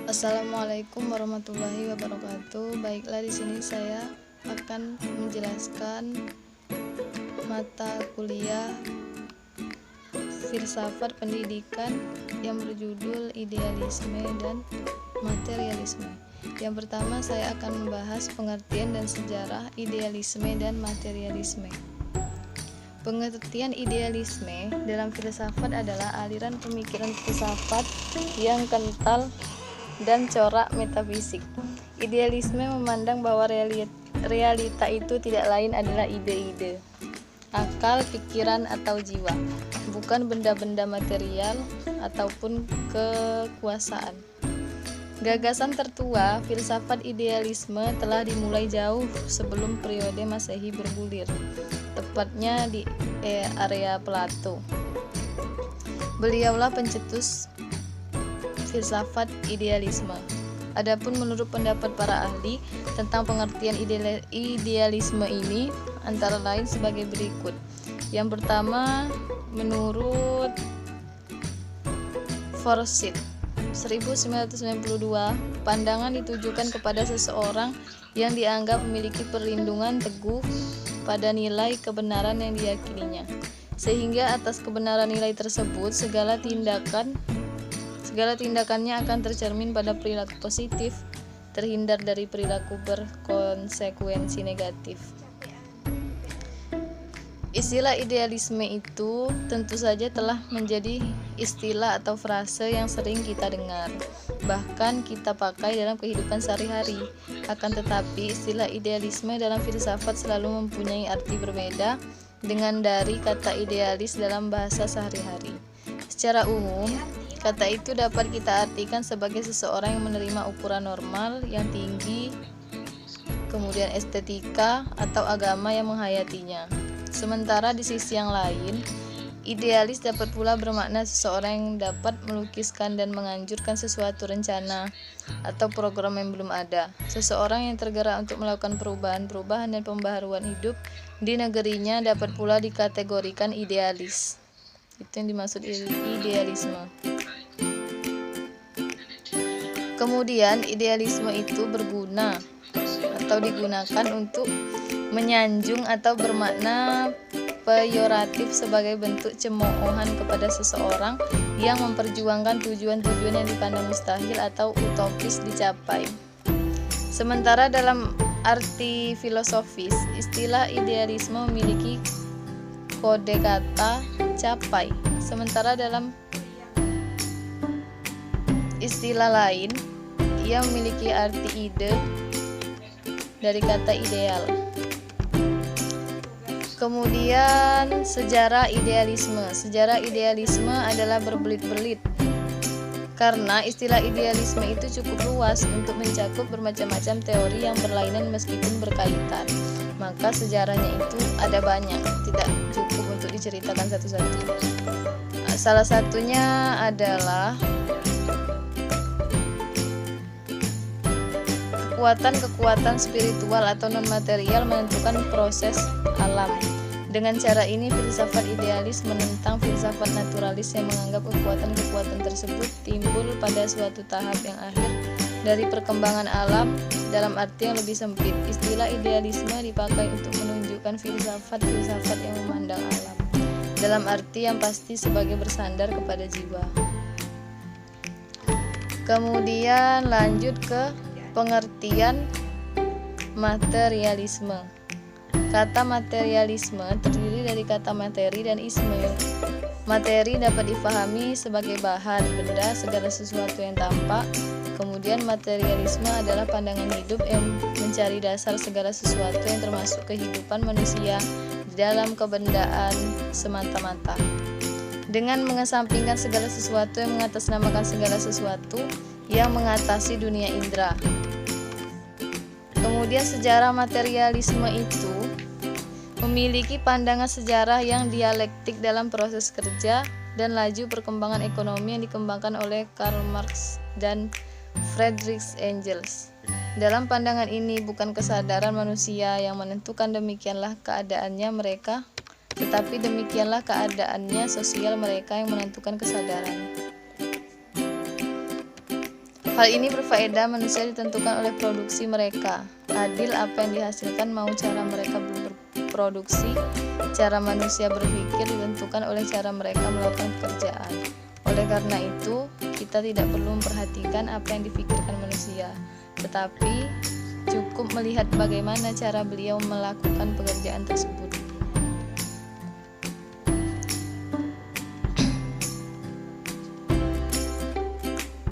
Assalamualaikum warahmatullahi wabarakatuh. Baiklah, di sini saya akan menjelaskan mata kuliah filsafat pendidikan yang berjudul Idealisme dan Materialisme. Yang pertama, saya akan membahas pengertian dan sejarah idealisme dan materialisme. Pengertian idealisme dalam filsafat adalah aliran pemikiran filsafat yang kental dan corak metafisik. Idealisme memandang bahwa realita itu tidak lain adalah ide-ide, akal, pikiran, atau jiwa, bukan benda-benda material ataupun kekuasaan. Gagasan tertua filsafat idealisme telah dimulai jauh sebelum periode Masehi bergulir, tepatnya di area Plato. Beliaulah pencetus filsafat idealisme. Adapun menurut pendapat para ahli tentang pengertian idealisme ini antara lain sebagai berikut. Yang pertama, menurut Forsyth 1992, pandangan ditujukan kepada seseorang yang dianggap memiliki perlindungan teguh pada nilai kebenaran yang diyakininya, sehingga atas kebenaran nilai tersebut segala tindakannya akan tercermin pada perilaku positif, terhindar dari perilaku berkonsekuensi negatif. Istilah idealisme itu tentu saja telah menjadi istilah atau frase yang sering kita dengar, bahkan kita pakai dalam kehidupan sehari-hari. Akan tetapi, istilah idealisme dalam filsafat selalu mempunyai arti berbeda dengan dari kata idealis dalam bahasa sehari-hari. Secara umum, kata itu dapat kita artikan sebagai seseorang yang menerima ukuran normal yang tinggi, kemudian estetika atau agama yang menghayatinya. Sementara di sisi yang lain, idealis dapat pula bermakna seseorang yang dapat melukiskan dan menganjurkan sesuatu rencana atau program yang belum ada. Seseorang yang tergerak untuk melakukan perubahan dan pembaharuan hidup di negerinya dapat pula dikategorikan idealis. Itu yang dimaksud idealisme. Kemudian idealisme itu berguna atau digunakan untuk menyanjung atau bermakna peyoratif sebagai bentuk cemoohan kepada seseorang yang memperjuangkan tujuan-tujuan yang dipandang mustahil atau utopis dicapai. Sementara dalam arti filosofis, istilah idealisme memiliki kode kata capai. Sementara dalam istilah lain, ia memiliki arti ide dari kata ideal. Kemudian sejarah idealisme. Sejarah idealisme adalah berbelit-belit, karena istilah idealisme itu cukup luas untuk mencakup bermacam-macam teori yang berlainan meskipun berkaitan. Maka sejarahnya itu ada banyak, tidak cukup untuk diceritakan satu-satu. Salah satunya adalah kekuatan spiritual atau non-material menentukan proses alam. Dengan cara ini, filsafat idealis menentang filsafat naturalis yang menganggap kekuatan-kekuatan tersebut timbul pada suatu tahap yang akhir dari perkembangan alam. Dalam arti yang lebih sempit, istilah idealisme dipakai untuk menunjukkan filsafat yang memandang alam dalam arti yang pasti sebagai bersandar kepada jiwa. Kemudian lanjut ke pengertian materialisme. Kata materialisme terdiri dari kata materi dan isme. Materi dapat difahami sebagai bahan, benda, segala sesuatu yang tampak. Kemudian materialisme adalah pandangan hidup yang mencari dasar segala sesuatu yang termasuk kehidupan manusia di dalam kebendaan semata-mata. Dengan mengesampingkan segala sesuatu yang mengatasnamakan segala sesuatu yang mengatasi dunia indera. Kemudian sejarah materialisme itu memiliki pandangan sejarah yang dialektik dalam proses kerja dan laju perkembangan ekonomi yang dikembangkan oleh Karl Marx dan Friedrich Engels. Dalam pandangan ini, bukan kesadaran manusia yang menentukan demikianlah keadaannya mereka, tetapi demikianlah keadaannya sosial mereka yang menentukan kesadaran. Hal ini berfaedah manusia ditentukan oleh produksi mereka. Adil apa yang dihasilkan mau cara mereka berproduksi. Cara manusia berpikir ditentukan oleh cara mereka melakukan pekerjaan. Oleh karena itu, kita tidak perlu memperhatikan apa yang dipikirkan manusia, tetapi cukup melihat bagaimana cara beliau melakukan pekerjaan tersebut.